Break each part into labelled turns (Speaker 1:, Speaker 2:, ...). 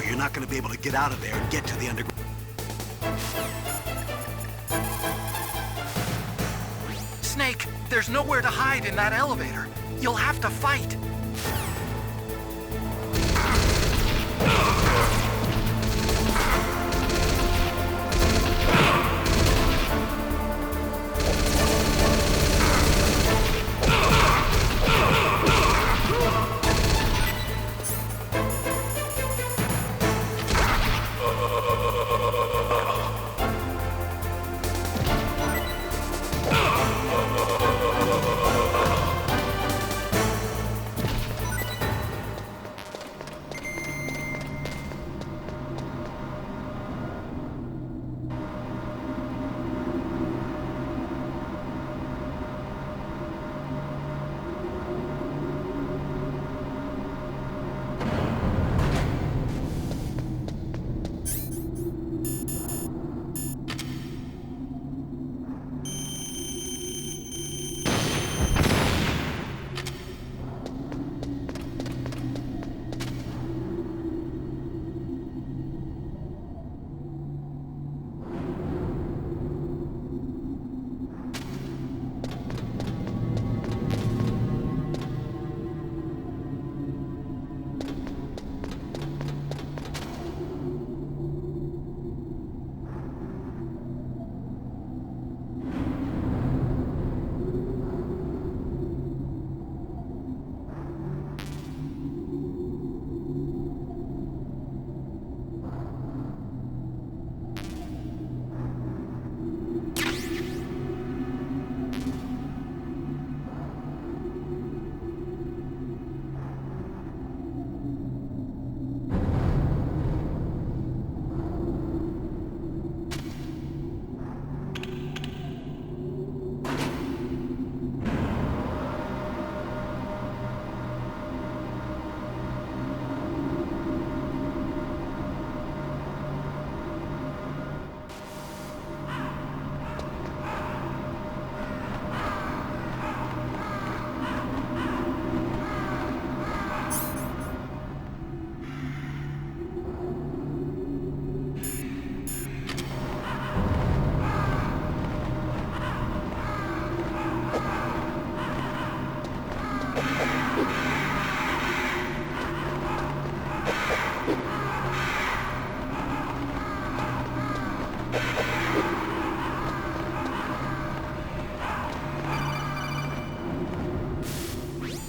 Speaker 1: you're not going to be able to get out of there and get to the underground.
Speaker 2: Snake, there's nowhere to hide in that elevator. You'll have to fight.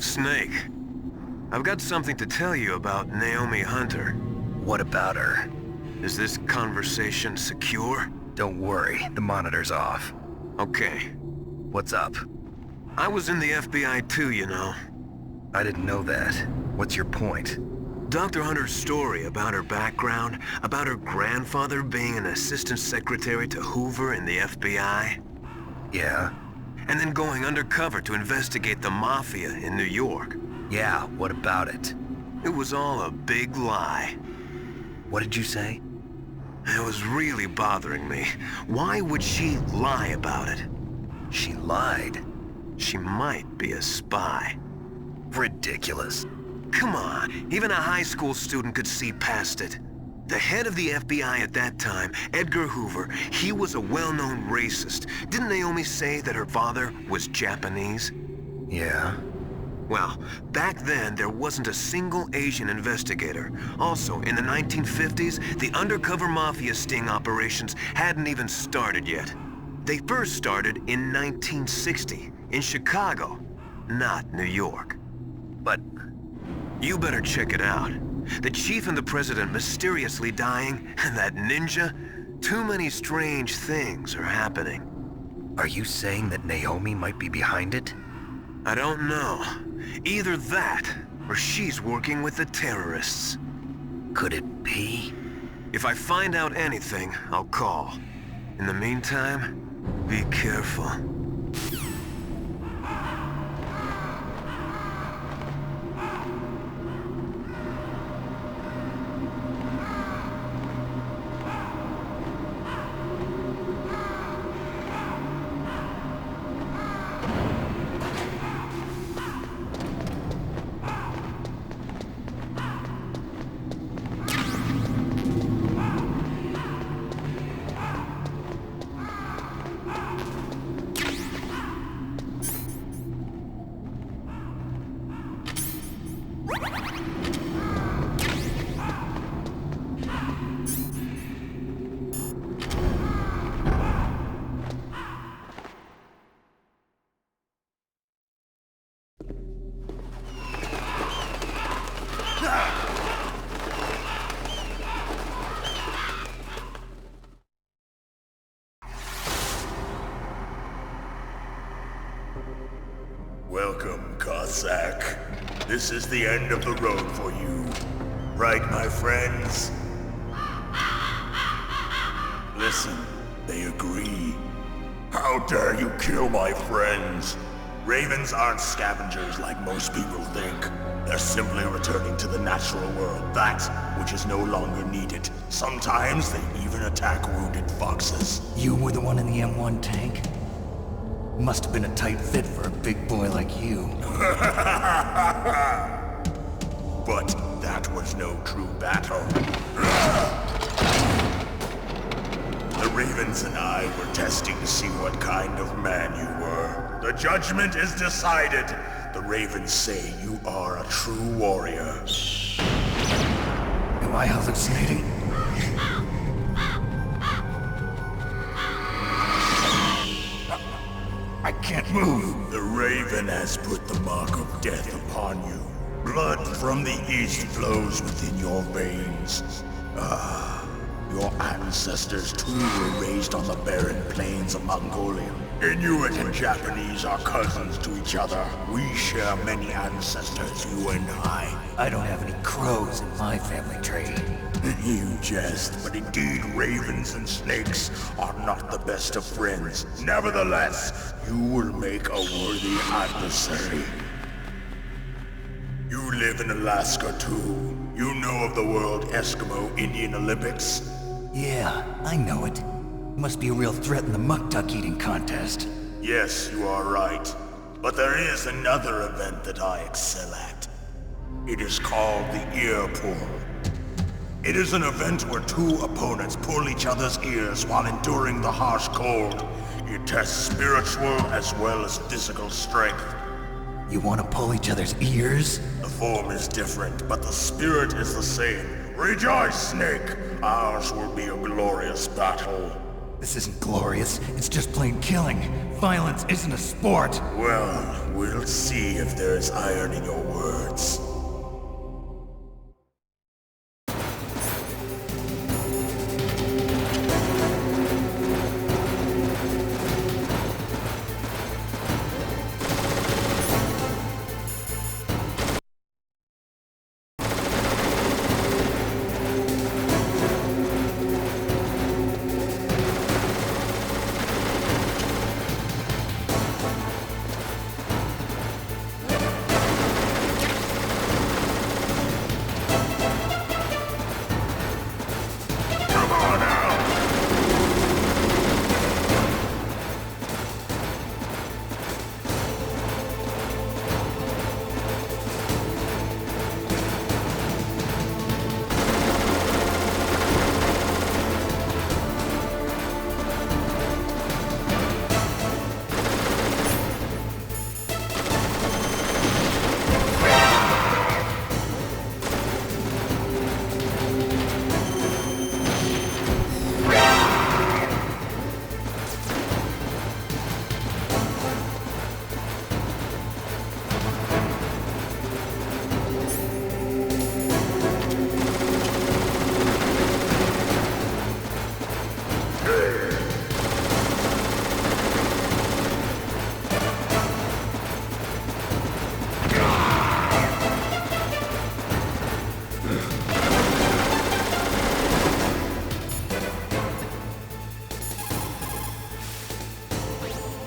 Speaker 3: Snake, I've got something to tell you about Naomi Hunter.
Speaker 4: What about her?
Speaker 3: Is this conversation secure?
Speaker 4: Don't worry, the monitor's off.
Speaker 3: Okay.
Speaker 4: What's up?
Speaker 3: I was in the FBI too, you know.
Speaker 4: I didn't know that. What's your point?
Speaker 3: Dr. Hunter's story about her background, about her grandfather being an assistant secretary to Hoover in the FBI.
Speaker 4: Yeah?
Speaker 3: And then going undercover to investigate the Mafia in New York.
Speaker 4: Yeah, what about it?
Speaker 3: It was all a big lie.
Speaker 4: What did you say?
Speaker 3: It was really bothering me. Why would she lie about it?
Speaker 4: She lied?
Speaker 3: She might be a spy.
Speaker 4: Ridiculous.
Speaker 3: Come on, even a high school student could see past it. The head of the FBI at that time, Edgar Hoover, he was a well-known racist. Didn't Naomi say that her father was Japanese?
Speaker 4: Yeah.
Speaker 3: Well, back then, there wasn't a single Asian investigator. Also, in the 1950s, the undercover Mafia sting operations hadn't even started yet. They first started in 1960, in Chicago, not New York.
Speaker 4: But
Speaker 3: you better check it out. The chief and the president mysteriously dying, and that ninja? Too many strange things are happening.
Speaker 4: are you saying that Naomi might be behind it?
Speaker 3: I don't know. Either that, or she's working with the terrorists.
Speaker 4: Could it be?
Speaker 3: If I find out anything, I'll call. In the meantime, be careful.
Speaker 5: Welcome, Cossack. This is the end of the road for you. Right, my friends? Listen, they agree. How dare you kill my friends? Ravens aren't scavengers like most people think. They're simply returning to the natural world, that which is no longer needed. Sometimes they even attack wounded foxes.
Speaker 6: You were the one in the M1 tank? Must have been a tight fit for a big boy like you.
Speaker 5: But that was no true battle. The Ravens and I were testing to see what kind of man you were. The judgment is decided. The Ravens say you are a true warrior.
Speaker 6: Am I hallucinating? I can't move.
Speaker 5: The Raven has put the mark of death upon you. Blood from the east flows within your veins. Your ancestors too were raised on the barren plains of Mongolia. Inuit and Japanese are cousins to each other. We share many ancestors, you and I.
Speaker 6: I don't have any crows in my family tree.
Speaker 5: You jest, but indeed ravens and snakes are not the best of friends. Nevertheless, you will make a worthy adversary. You live in Alaska too. You know of the World Eskimo Indian Olympics?
Speaker 6: Yeah, I know it. Must be a real threat in the muck-duck eating contest.
Speaker 5: Yes, you are right. But there is another event that I excel at. It is called the ear pull. It is an event where two opponents pull each other's ears while enduring the harsh cold. It tests spiritual as well as physical strength.
Speaker 6: You want to pull each other's ears?
Speaker 5: The form is different, but the spirit is the same. Rejoice, Snake! Ours will be a glorious battle.
Speaker 6: This isn't glorious. It's just plain killing. Violence isn't a sport.
Speaker 5: Well, we'll see if there's iron in your words.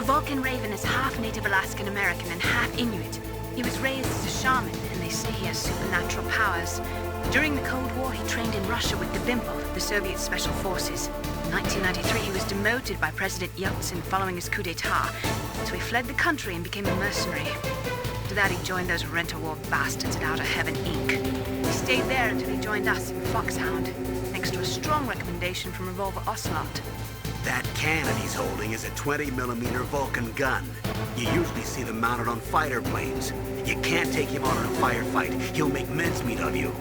Speaker 7: Vulcan Raven is half Native Alaskan American and half Inuit. He was raised as a shaman, and they say he has supernatural powers. During the Cold War, he trained in Russia with the Vimpel, the Soviet Special Forces. In 1993, he was demoted by President Yeltsin following his coup d'etat, so he fled the country and became a mercenary. After that, he joined those rent-a-war bastards at Outer Heaven, Inc. He stayed there until he joined us in Foxhound, thanks to a strong recommendation from Revolver Ocelot.
Speaker 1: That cannon he's holding is a 20mm Vulcan gun. You usually see them mounted on fighter planes. You can't take him on in a firefight. He'll make mincemeat of you.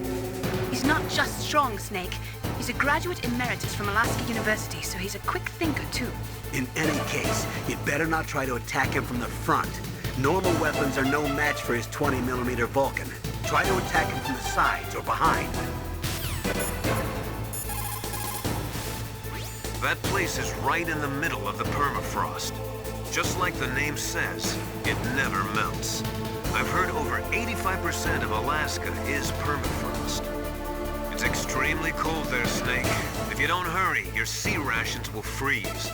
Speaker 7: He's not just strong, Snake. He's a graduate emeritus from Alaska University, so he's a quick thinker, too.
Speaker 1: In any case, you'd better not try to attack him from the front. Normal weapons are no match for his 20mm Vulcan. Try to attack him from the sides or behind.
Speaker 3: That place is right in the middle of the permafrost. Just like the name says, it never melts. I've heard over 85% of Alaska is permafrost. It's extremely cold there, Snake. If you don't hurry, your sea rations will freeze.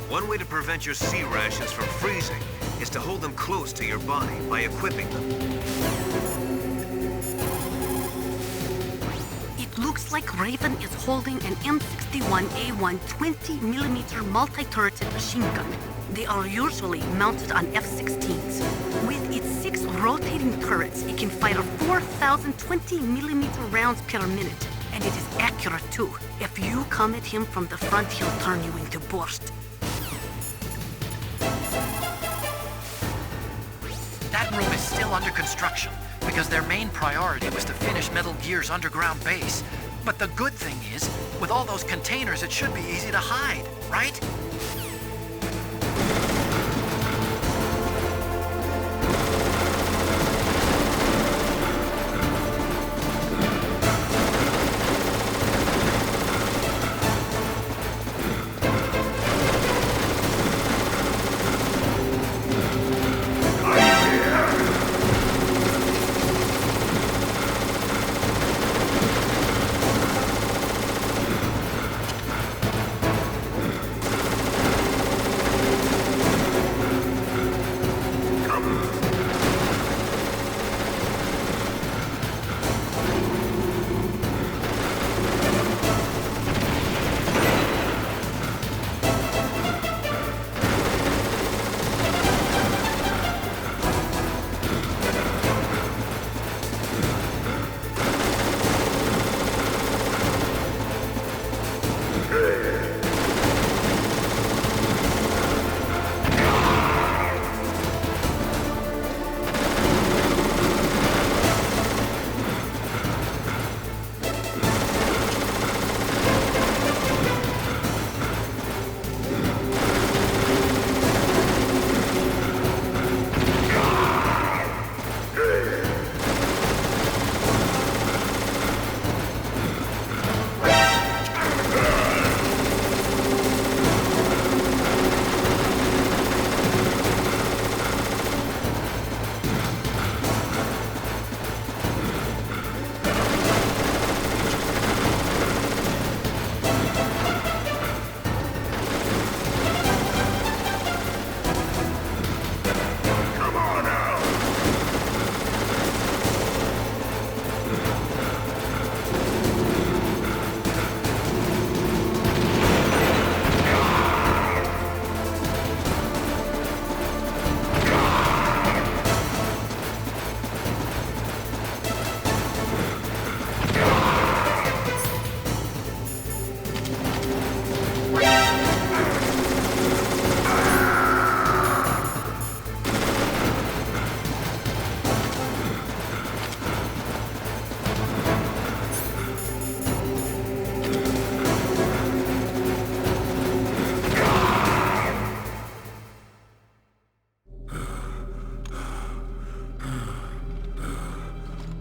Speaker 3: One way to prevent your sea rations from freezing is to hold them close to your body by equipping them.
Speaker 8: It looks like Raven is holding an M61A1 20mm multi-turreted machine gun. They are usually mounted on F-16s. With its 6 rotating turrets, it can fire 4,000 20mm rounds per minute. And it is accurate too. If you come at him from the front, he'll turn you into borscht.
Speaker 2: That room is still under construction, because their main priority was to finish Metal Gear's underground base. But the good thing is, with all those containers, it should be easy to hide, right?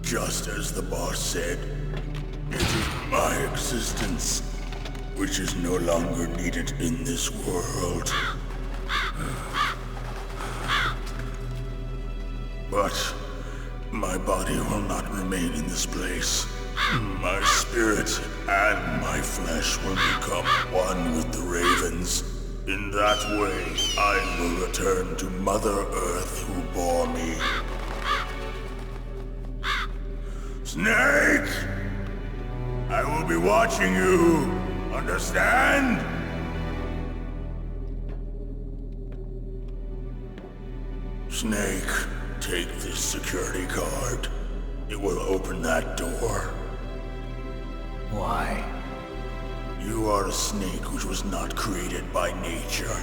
Speaker 5: Just as the boss said, it is my existence which is no longer needed in this world. But my body will not remain in this place. My spirit and my flesh will become one with the ravens. In that way, I will return to Mother Earth who bore me. Snake! I will be watching you. Understand? Snake, take this security card. It will open that door.
Speaker 6: Why?
Speaker 5: You are a snake which was not created by nature.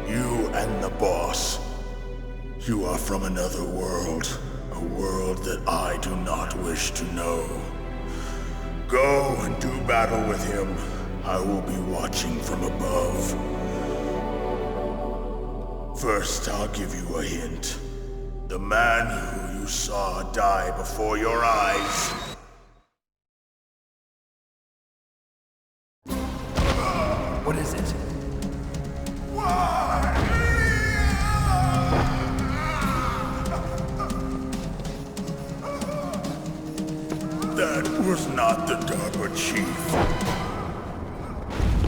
Speaker 5: You and the boss. You are from another world. A world that I do not wish to know. Go and do battle with him. I will be watching from above. First, I'll give you a hint. The man who you saw die before your eyes.
Speaker 6: What is it?
Speaker 5: Why? not the DARPA chief.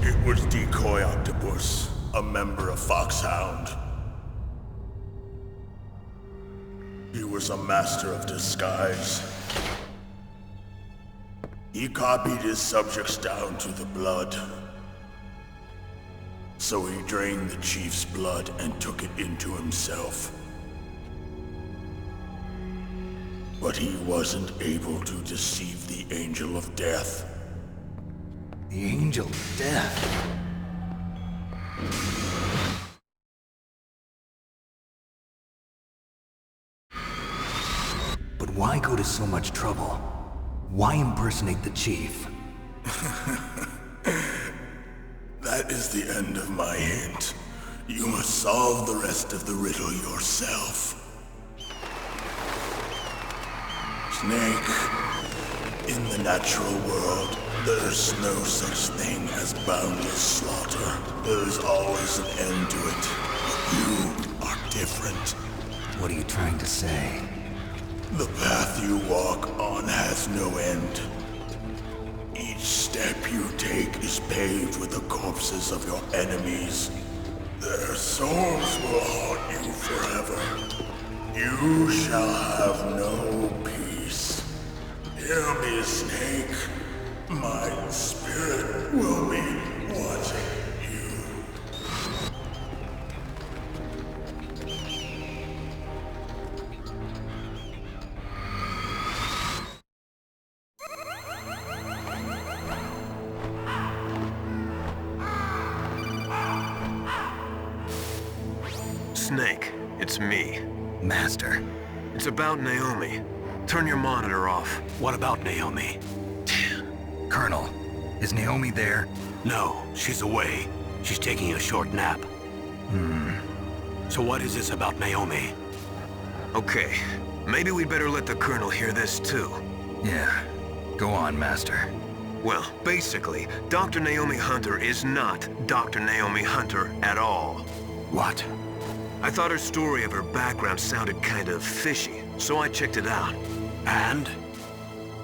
Speaker 5: It was Decoy Octopus, a member of Foxhound. He was a master of disguise. He copied his subjects down to the blood. So he drained the chief's blood and took it into himself. But he wasn't able to deceive the Angel of Death.
Speaker 6: The Angel of Death? But why go to so much trouble? Why impersonate the chief?
Speaker 5: That is the end of my hint. You must solve the rest of the riddle yourself. Snake, in the natural world, there's no such thing as boundless slaughter. There's always an end to it. But you are different.
Speaker 6: What are you trying to say?
Speaker 5: The path you walk on has no end. Each step you take is paved with the corpses of your enemies. Their souls will haunt you forever. You shall have no peace. Hear me, Snake. My spirit will be watching you.
Speaker 3: Snake, it's me.
Speaker 4: Master.
Speaker 3: It's about Naomi. Turn your monitor off.
Speaker 1: What about Naomi?
Speaker 4: Colonel, is Naomi there?
Speaker 1: No, she's away. She's taking a short nap. So what is this about Naomi?
Speaker 3: Okay, maybe we'd better let the Colonel hear this too.
Speaker 4: Yeah. Go on, Master.
Speaker 3: Well, basically, Dr. Naomi Hunter is not Dr. Naomi Hunter at all.
Speaker 1: What?
Speaker 3: I thought her story of her background sounded kind of fishy, so I checked it out.
Speaker 1: And?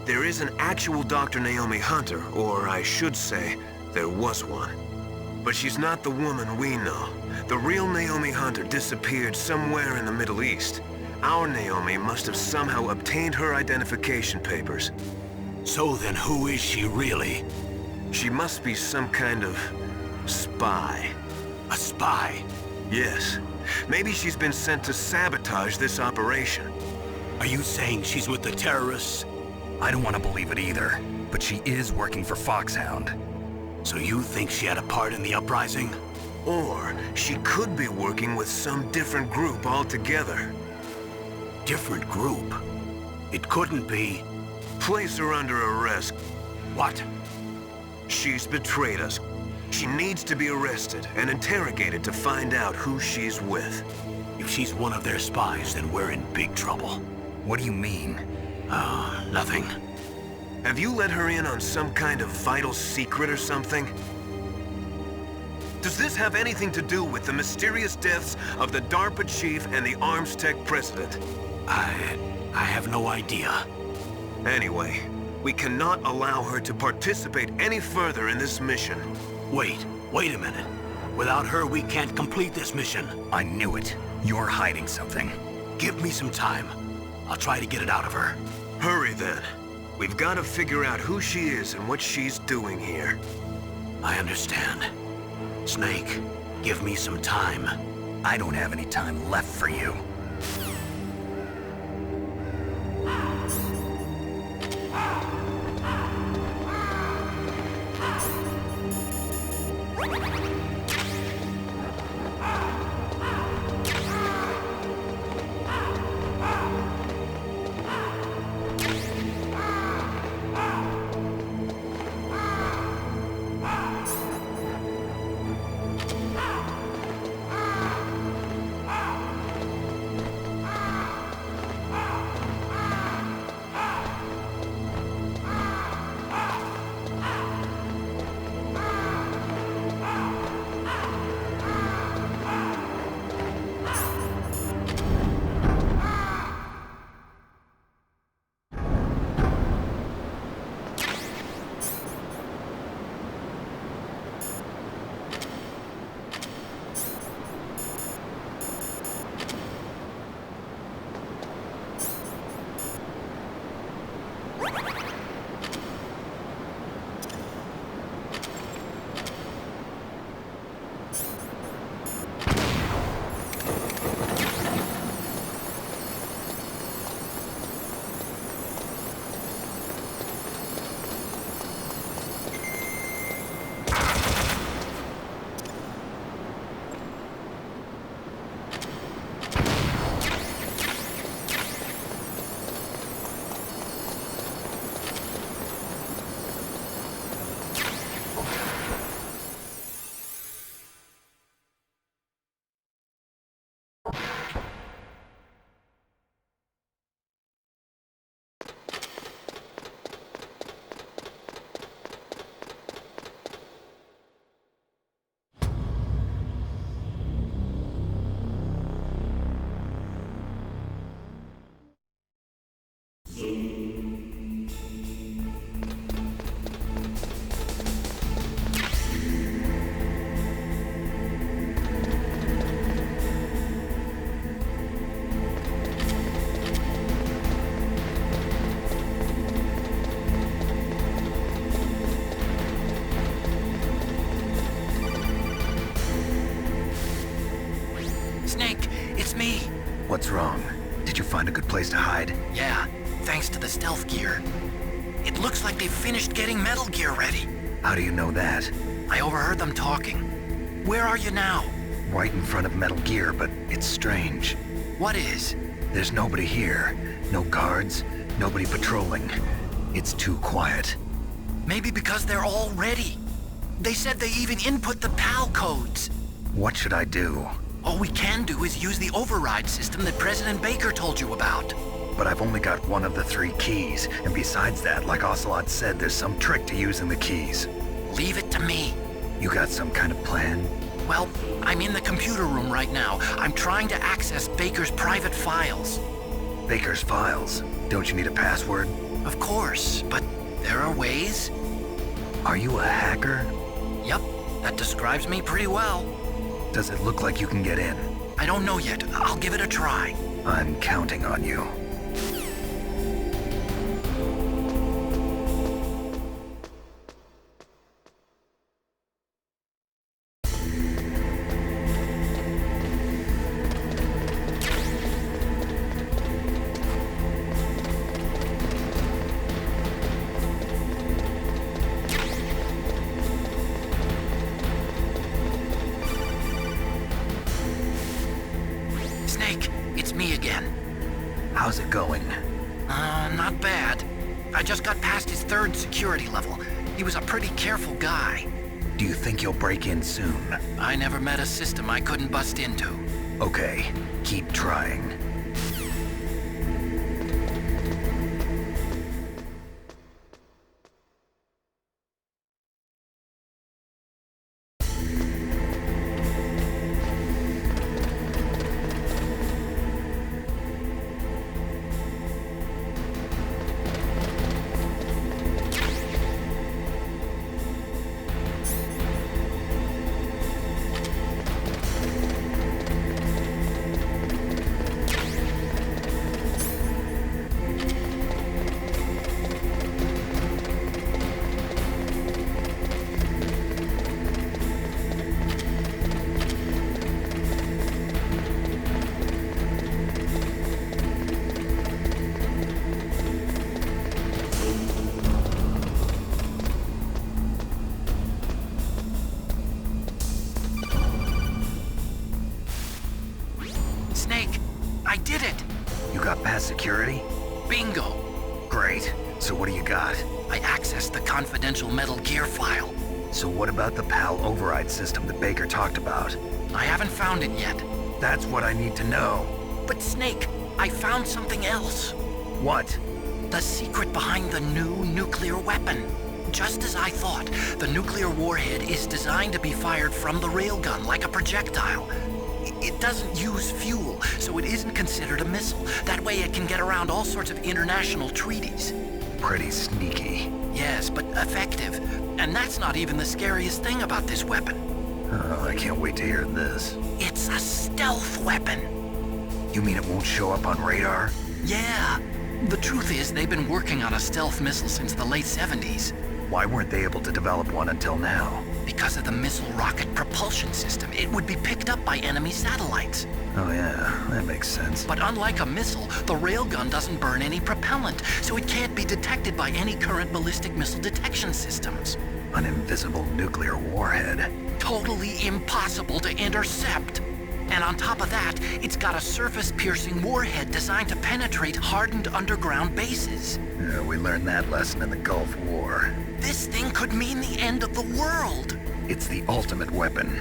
Speaker 3: There is an actual Dr. Naomi Hunter, or I should say, there was one. But she's not the woman we know. The real Naomi Hunter disappeared somewhere in the Middle East. Our Naomi must have somehow obtained her identification papers.
Speaker 1: So then who is she really?
Speaker 3: She must be some kind of spy.
Speaker 1: A spy?
Speaker 3: Yes. Maybe she's been sent to sabotage this operation.
Speaker 1: Are you saying she's with the terrorists?
Speaker 4: I don't want to believe it either, but she is working for Foxhound.
Speaker 1: So you think she had a part in the uprising?
Speaker 3: Or she could be working with some different group altogether.
Speaker 1: Different group? It couldn't be.
Speaker 3: Place her under arrest.
Speaker 1: What?
Speaker 3: She's betrayed us. She needs to be arrested and interrogated to find out who she's with.
Speaker 1: If she's one of their spies, then we're in big trouble.
Speaker 4: What do you mean?
Speaker 1: Nothing.
Speaker 3: Have you let her in on some kind of vital secret or something? Does this have anything to do with the mysterious deaths of the DARPA chief and the Armstech president?
Speaker 1: I have no idea.
Speaker 3: Anyway, we cannot allow her to participate any further in this mission.
Speaker 1: Wait a minute. Without her, we can't complete this mission.
Speaker 4: I knew it. You're hiding something.
Speaker 1: Give me some time. I'll try to get it out of her.
Speaker 3: Hurry then. We've got to figure out who she is and what she's doing here.
Speaker 1: I understand. Snake, give me some time.
Speaker 4: I don't have any time left for you.
Speaker 2: It's me.
Speaker 4: What's wrong? Did you find a good place to hide?
Speaker 2: Yeah, thanks to the stealth gear. It looks like they've finished getting Metal Gear ready.
Speaker 4: How do you know that?
Speaker 2: I overheard them talking. Where are you now?
Speaker 4: Right in front of Metal Gear, but it's strange.
Speaker 2: What is?
Speaker 4: There's nobody here. No guards, nobody patrolling. It's too quiet.
Speaker 2: Maybe because they're all ready. They said they even input the PAL codes.
Speaker 4: What should I do?
Speaker 2: All we can do is use the override system that President Baker told you about.
Speaker 4: But I've only got one of the 3 keys, and besides that, like Ocelot said, there's some trick to using the keys.
Speaker 2: Leave it to me.
Speaker 4: You got some kind of plan?
Speaker 2: Well, I'm in the computer room right now. I'm trying to access Baker's private files.
Speaker 4: Baker's files? Don't you need a password?
Speaker 2: Of course, but there are ways.
Speaker 4: Are you a hacker?
Speaker 2: Yep, that describes me pretty well.
Speaker 4: Does it look like you can get in?
Speaker 2: I don't know yet. I'll give it a try.
Speaker 4: I'm counting on you.
Speaker 2: Snake, it's me again.
Speaker 4: How's it going?
Speaker 2: Not bad. I just got past his 3rd security level. He was a pretty careful guy.
Speaker 4: Do you think you'll break in soon?
Speaker 2: I never met a system I couldn't bust into.
Speaker 4: Okay, keep trying.
Speaker 2: Snake, I did it!
Speaker 4: You got past security?
Speaker 2: Bingo!
Speaker 4: Great. So what do you got?
Speaker 2: I accessed the confidential Metal Gear file.
Speaker 4: So what about the PAL override system that Baker talked about?
Speaker 2: I haven't found it yet.
Speaker 4: That's what I need to know.
Speaker 2: But Snake, I found something else.
Speaker 4: What?
Speaker 2: The secret behind the new nuclear weapon. Just as I thought, the nuclear warhead is designed to be fired from the railgun like a projectile. It doesn't use fuel, so it isn't considered a missile. That way it can get around all sorts of international treaties.
Speaker 4: Pretty sneaky.
Speaker 2: Yes, but effective. And that's not even the scariest thing about this weapon.
Speaker 4: Oh, I can't wait to hear this.
Speaker 2: It's a stealth weapon.
Speaker 4: You mean it won't show up on radar?
Speaker 2: Yeah. The truth is, they've been working on a stealth missile since the late 70s.
Speaker 4: Why weren't they able to develop one until now?
Speaker 2: Because of the missile rocket propulsion system, it would be picked up by enemy satellites.
Speaker 4: Oh yeah, that makes sense.
Speaker 2: But unlike a missile, the railgun doesn't burn any propellant, so it can't be detected by any current ballistic missile detection systems.
Speaker 4: An invisible nuclear warhead.
Speaker 2: Totally impossible to intercept. And on top of that, it's got a surface-piercing warhead designed to penetrate hardened underground bases.
Speaker 4: Yeah, we learned that lesson in the Gulf War.
Speaker 2: This thing could mean the end of the world.
Speaker 4: It's the ultimate weapon.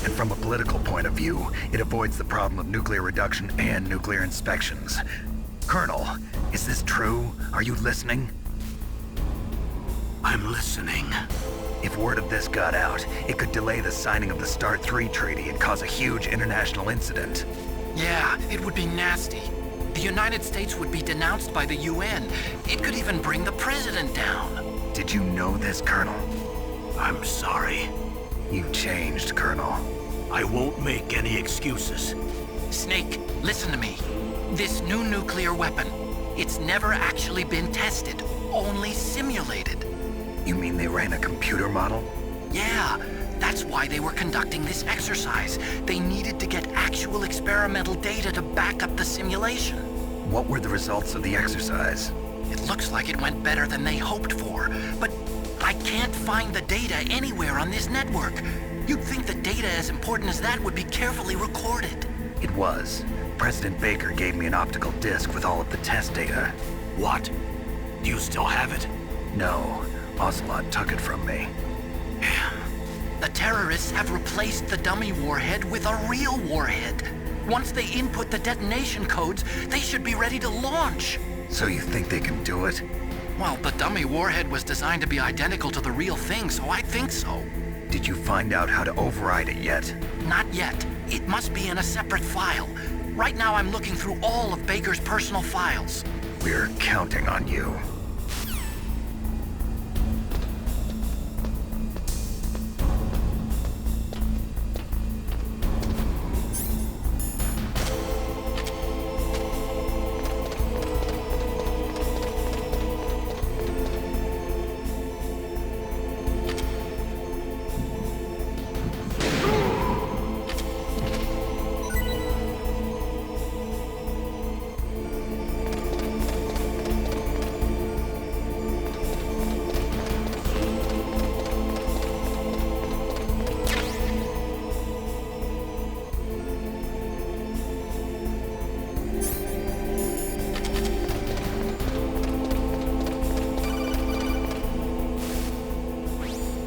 Speaker 4: And from a political point of view, it avoids the problem of nuclear reduction and nuclear inspections. Colonel, is this true? Are you listening?
Speaker 1: I'm listening.
Speaker 4: If word of this got out, it could delay the signing of the START 3 treaty and cause a huge international incident.
Speaker 2: Yeah, it would be nasty. The United States would be denounced by the UN. It could even bring the president down.
Speaker 4: Did you know this, Colonel?
Speaker 1: I'm sorry.
Speaker 4: You changed, Colonel.
Speaker 1: I won't make any excuses.
Speaker 2: Snake, listen to me. This new nuclear weapon, it's never actually been tested, only simulated.
Speaker 4: You mean they ran a computer model?
Speaker 2: Yeah, that's why they were conducting this exercise. They needed to get accurate actual experimental data to back up the simulation.
Speaker 4: What were the results of the exercise?
Speaker 2: It looks like it went better than they hoped for, but I can't find the data anywhere on this network. You'd think that data as important as that would be carefully recorded.
Speaker 4: It was. President Baker gave me an optical disc with all of the test data.
Speaker 1: What? Do you still have it?
Speaker 4: No, Ocelot took it from me.
Speaker 2: The terrorists have replaced the dummy warhead with a real warhead. Once they input the detonation codes, they should be ready to launch.
Speaker 4: So you think they can do it?
Speaker 2: Well, the dummy warhead was designed to be identical to the real thing, so I think so.
Speaker 4: Did you find out how to override it yet?
Speaker 2: Not yet. It must be in a separate file. Right now I'm looking through all of Baker's personal files.
Speaker 4: We're counting on you.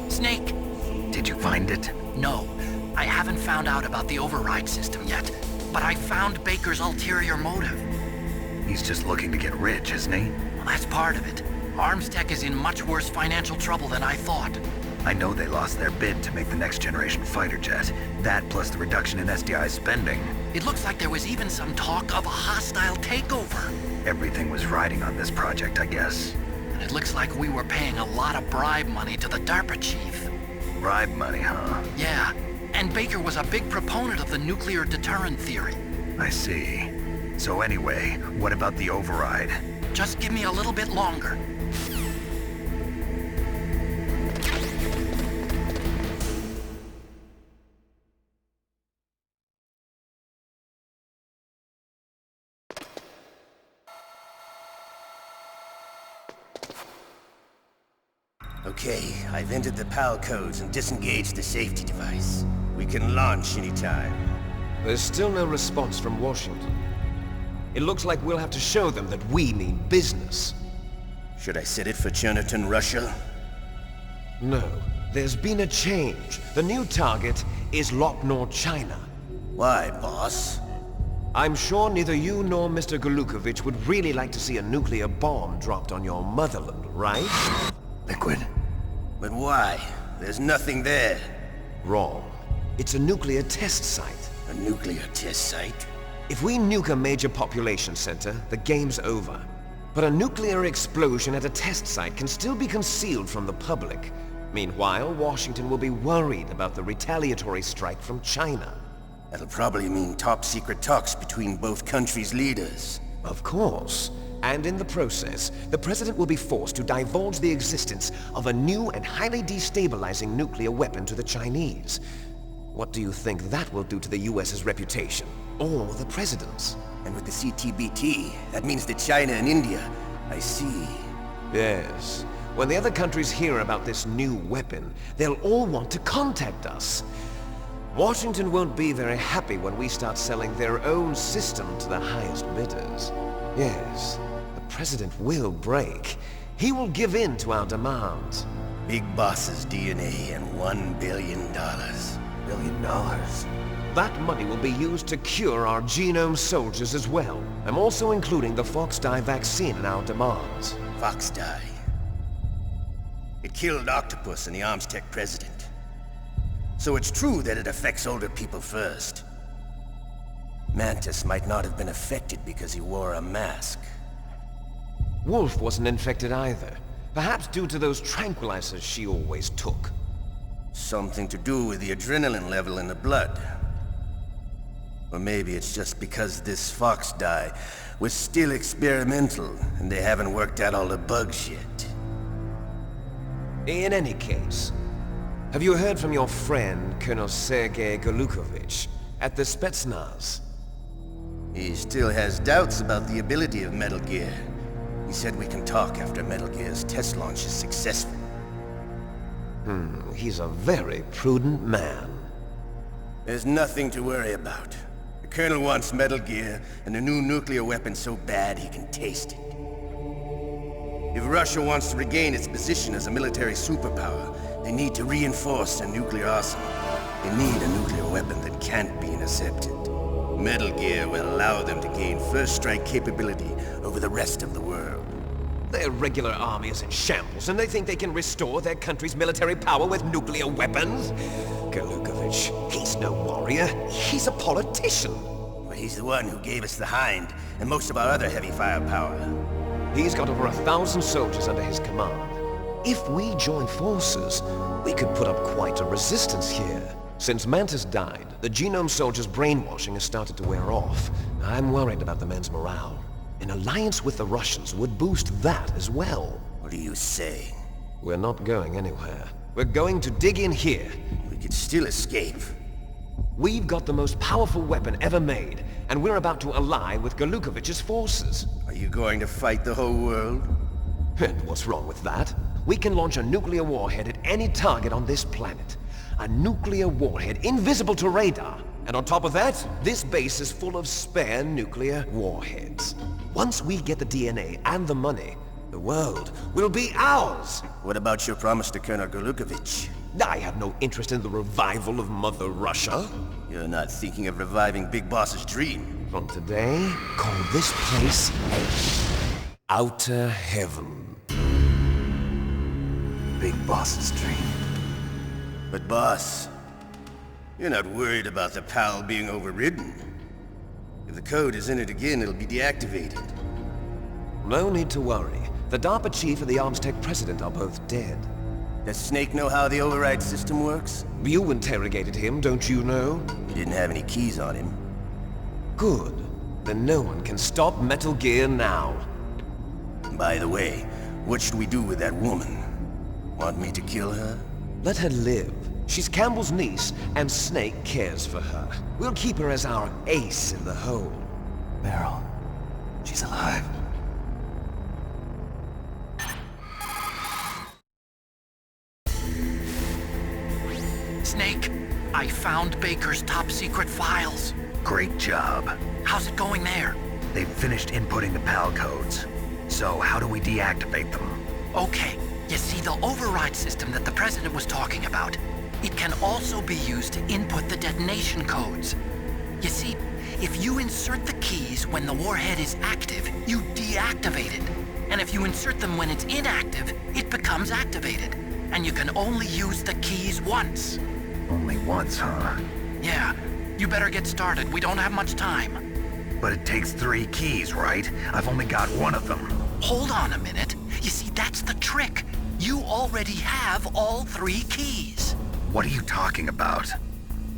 Speaker 2: Snake!
Speaker 4: Did you find it?
Speaker 2: No, I haven't found out about the override system yet, but I found Baker's ulterior motive.
Speaker 4: He's just looking to get rich, isn't he?
Speaker 2: Well, that's part of it. Armstech is in much worse financial trouble than I thought.
Speaker 4: I know they lost their bid to make the next generation fighter jet. That plus the reduction in SDI spending.
Speaker 2: It looks like there was even some talk of a hostile takeover.
Speaker 4: Everything was riding on this project, I guess.
Speaker 2: And it looks like we were paying a lot of bribe money to the DARPA chief.
Speaker 4: Bribe money, huh?
Speaker 2: Yeah, and Baker was a big proponent of the nuclear deterrent theory.
Speaker 4: I see. So anyway, what about the override?
Speaker 2: Just give me a little bit longer.
Speaker 9: Okay, I've entered the PAL codes and disengaged the safety device. We can launch anytime.
Speaker 10: There's still no response from Washington. It looks like we'll have to show them that we mean business.
Speaker 9: Should I set it for Cherniton, Russia?
Speaker 10: No, there's been a change. The new target is Lopnor, China.
Speaker 9: Why, boss?
Speaker 10: I'm sure neither you nor Mr. Golukovich would really like to see a nuclear bomb dropped on your motherland, right?
Speaker 4: Liquid.
Speaker 9: But why? There's nothing there.
Speaker 10: Wrong. It's a nuclear test site.
Speaker 9: A nuclear test site?
Speaker 10: If we nuke a major population center, the game's over. But a nuclear explosion at a test site can still be concealed from the public. Meanwhile, Washington will be worried about the retaliatory strike from China.
Speaker 9: That'll probably mean top-secret talks between both countries' leaders.
Speaker 10: Of course. And in the process, the President will be forced to divulge the existence of a new and highly destabilizing nuclear weapon to the Chinese. What do you think that will do to the US's reputation? Or the President's?
Speaker 9: And with the CTBT, that means that China and India... I see.
Speaker 10: Yes. When the other countries hear about this new weapon, they'll all want to contact us. Washington won't be very happy when we start selling their own system to the highest bidders. Yes, the President will break. He will give in to our demands.
Speaker 9: Big Boss's DNA and $1 billion.
Speaker 10: $1 billion? That money will be used to cure our genome soldiers as well. I'm also including the Foxdie vaccine in our demands.
Speaker 9: Foxdie? It killed Octopus and the Armstech president. So it's true that it affects older people first. Mantis might not have been affected because he wore a mask.
Speaker 10: Wolf wasn't infected either. Perhaps due to those tranquilizers she always took.
Speaker 9: Something to do with the adrenaline level in the blood. Or maybe it's just because this Foxdie was still experimental and they haven't worked out all the bugs yet.
Speaker 10: In any case, have you heard from your friend, Colonel Sergei Golukovich? at the Spetsnaz.
Speaker 9: He still has doubts about the ability of Metal Gear. He said we can talk after Metal Gear's test launch is successful.
Speaker 10: He's a very prudent man.
Speaker 9: There's nothing to worry about. The Colonel wants Metal Gear and a new nuclear weapon so bad he can taste it. If Russia wants to regain its position as a military superpower, they need to reinforce their nuclear arsenal. They need a nuclear weapon that can't be intercepted. Metal Gear will allow them to gain first strike capability over the rest of the world.
Speaker 10: Their regular army is in shambles, and they think they can restore their country's military power with nuclear weapons? Galukovich, he's no warrior. He's a politician.
Speaker 9: But he's the one who gave us the Hind and most of our other heavy firepower.
Speaker 10: He's got over 1,000 soldiers under his command. If we join forces, we could put up quite a resistance here. Since Mantis died, the Genome Soldier's brainwashing has started to wear off. I'm worried about the men's morale. An alliance with the Russians would boost that as well.
Speaker 9: What are you saying?
Speaker 10: We're not going anywhere. We're going to dig in here.
Speaker 9: We could still escape.
Speaker 10: We've got the most powerful weapon ever made, and we're about to ally with Galukovich's forces.
Speaker 9: Are you going to fight the whole world?
Speaker 10: And what's wrong with that? We can launch a nuclear warhead at any target on this planet. A nuclear warhead invisible to radar. And on top of that, this base is full of spare nuclear warheads. Once we get the DNA and the money, the world will be ours!
Speaker 9: What about your promise to Colonel Galukovich?
Speaker 10: I have no interest in the revival of Mother Russia.
Speaker 9: You're not thinking of reviving Big Boss's dream.
Speaker 10: From today, call this place Outer Heaven.
Speaker 4: Big Boss's dream.
Speaker 9: But boss, you're not worried about the PAL being overridden. If the code is in it again, it'll be deactivated.
Speaker 10: No need to worry. The DARPA chief and the ArmsTech president are both dead.
Speaker 9: Does Snake know how the override system works?
Speaker 10: You interrogated him, don't you know?
Speaker 9: He didn't have any keys on him.
Speaker 10: Good. Then no one can stop Metal Gear now.
Speaker 9: By the way, what should we do with that woman? Want me to kill her?
Speaker 10: Let her live. She's Campbell's niece, and Snake cares for her. We'll keep her as our ace in the hole.
Speaker 6: Meryl, she's alive.
Speaker 2: Snake, I found Baker's top-secret files.
Speaker 4: Great job.
Speaker 2: How's it going there?
Speaker 4: They've finished inputting the PAL codes. So how do we deactivate them?
Speaker 2: Okay, you see the override system that the President was talking about? It can also be used to input the detonation codes. You see, if you insert the keys when the warhead is active, you deactivate it. And if you insert them when it's inactive, it becomes activated. And you can only use the keys once.
Speaker 4: Only once, huh?
Speaker 2: Yeah, you better get started. We don't have much time.
Speaker 4: But it takes 3 keys, right? I've only got 1 of them.
Speaker 2: Hold on a minute. You see, that's the trick. You already have all 3 keys.
Speaker 4: What are you talking about?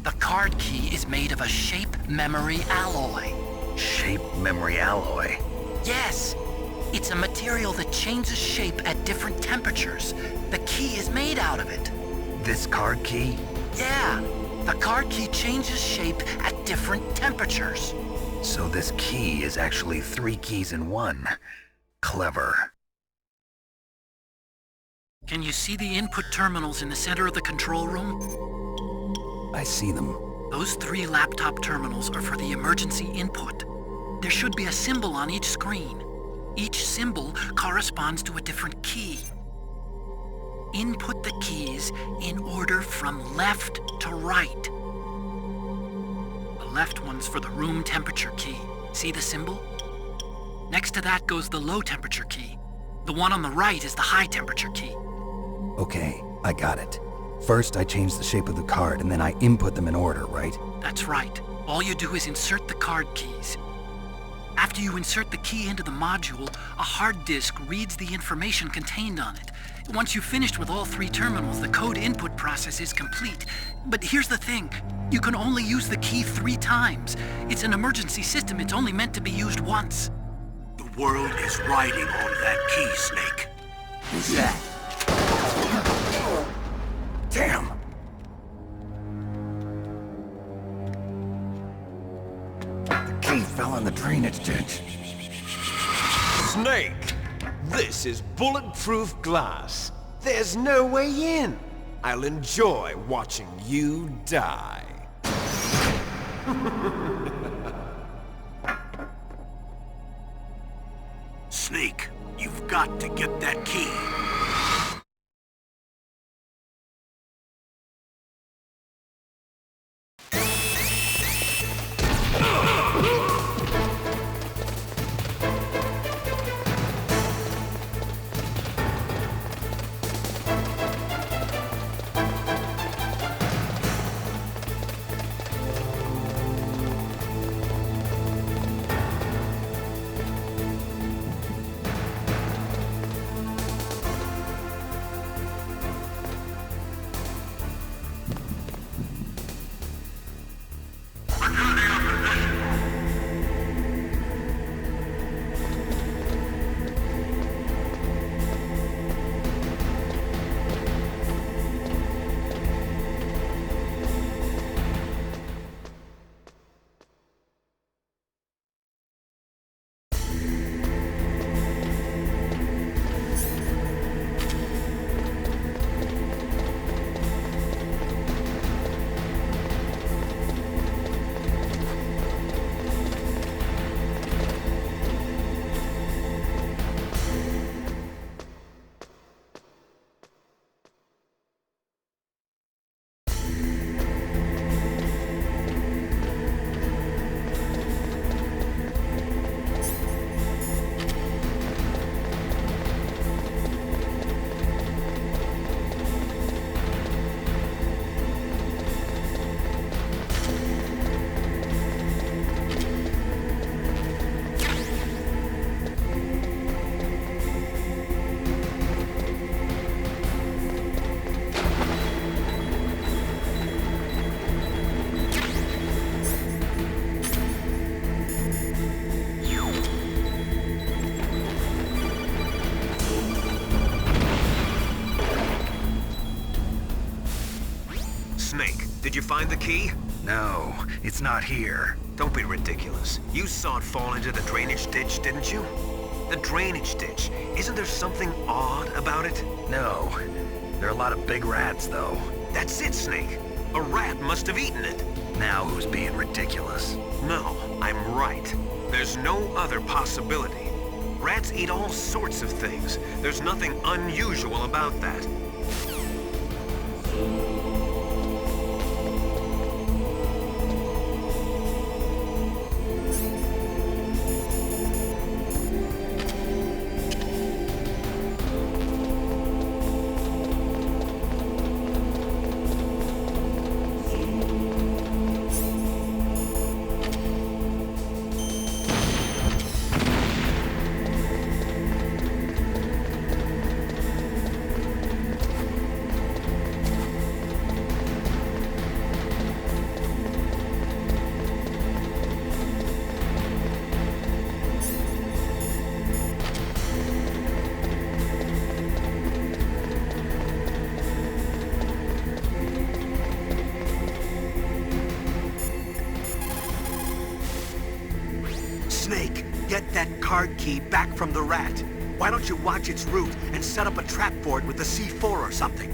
Speaker 2: The card key is made of a shape memory alloy.
Speaker 4: Shape memory alloy?
Speaker 2: Yes. It's a material that changes shape at different temperatures. The key is made out of it.
Speaker 4: This card key?
Speaker 2: Yeah. The card key changes shape at different temperatures.
Speaker 4: So this key is actually 3 keys in 1. Clever.
Speaker 2: Can you see the input terminals in the center of the control room?
Speaker 6: I see them.
Speaker 2: Those 3 laptop terminals are for the emergency input. There should be a symbol on each screen. Each symbol corresponds to a different key. Input the keys in order from left to right. The left one's for the room temperature key. See the symbol? Next to that goes the low temperature key. The one on the right is the high temperature key.
Speaker 6: Okay, I got it. First, I change the shape of the card, and then I input them in order, right?
Speaker 2: That's right. All you do is insert the card keys. After you insert the key into the module, a hard disk reads the information contained on it. Once you've finished with all 3 terminals, the code input process is complete. But here's the thing. You can only use the key 3 times. It's an emergency system. It's only meant to be used once.
Speaker 5: The world is riding on that key, Snake.
Speaker 9: Who's that?
Speaker 5: Damn!
Speaker 6: He fell in the drainage ditch.
Speaker 10: Snake! This is bulletproof glass. There's no way in. I'll enjoy watching you die.
Speaker 1: Snake, you've got to get that key.
Speaker 3: Snake, did you find the key?
Speaker 4: No, it's not here.
Speaker 3: Don't be ridiculous. You saw it fall into the drainage ditch, didn't you? The drainage ditch. Isn't there something odd about it?
Speaker 4: No. There are a lot of big rats, though.
Speaker 3: That's it, Snake. A rat must have eaten it.
Speaker 4: Now who's being ridiculous?
Speaker 3: No, I'm right. There's no other possibility. Rats eat all sorts of things. There's nothing unusual about that.
Speaker 1: Snake, get that card key back from the rat. Why don't you watch its route and set up a trap for it with the C4 or something?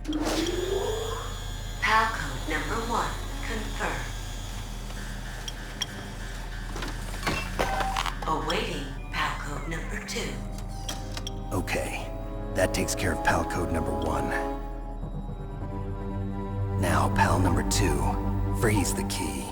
Speaker 11: PAL code number 1 confirmed. Awaiting PAL code number 2.
Speaker 6: Okay, that takes care of PAL code number 1. Now, PAL number 2, freeze the key.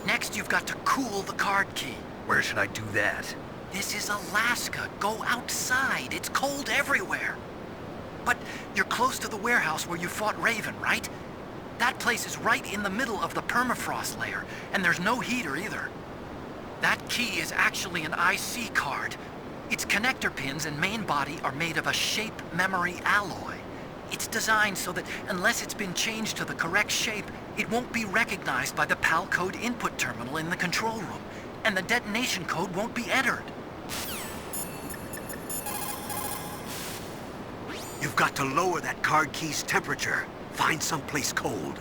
Speaker 2: Next, you've got to cool the card key.
Speaker 4: Where should I do that?
Speaker 2: This is Alaska. Go outside. It's cold everywhere. But you're close to the warehouse where you fought Raven, right? That place is right in the middle of the permafrost layer, and there's no heater either. That key is actually an IC card. Its connector pins and main body are made of a shape memory alloy. It's designed so that unless it's been changed to the correct shape, it won't be recognized by the PAL code input terminal in the control room, and the detonation code won't be entered.
Speaker 1: You've got to lower that card key's temperature. Find someplace cold.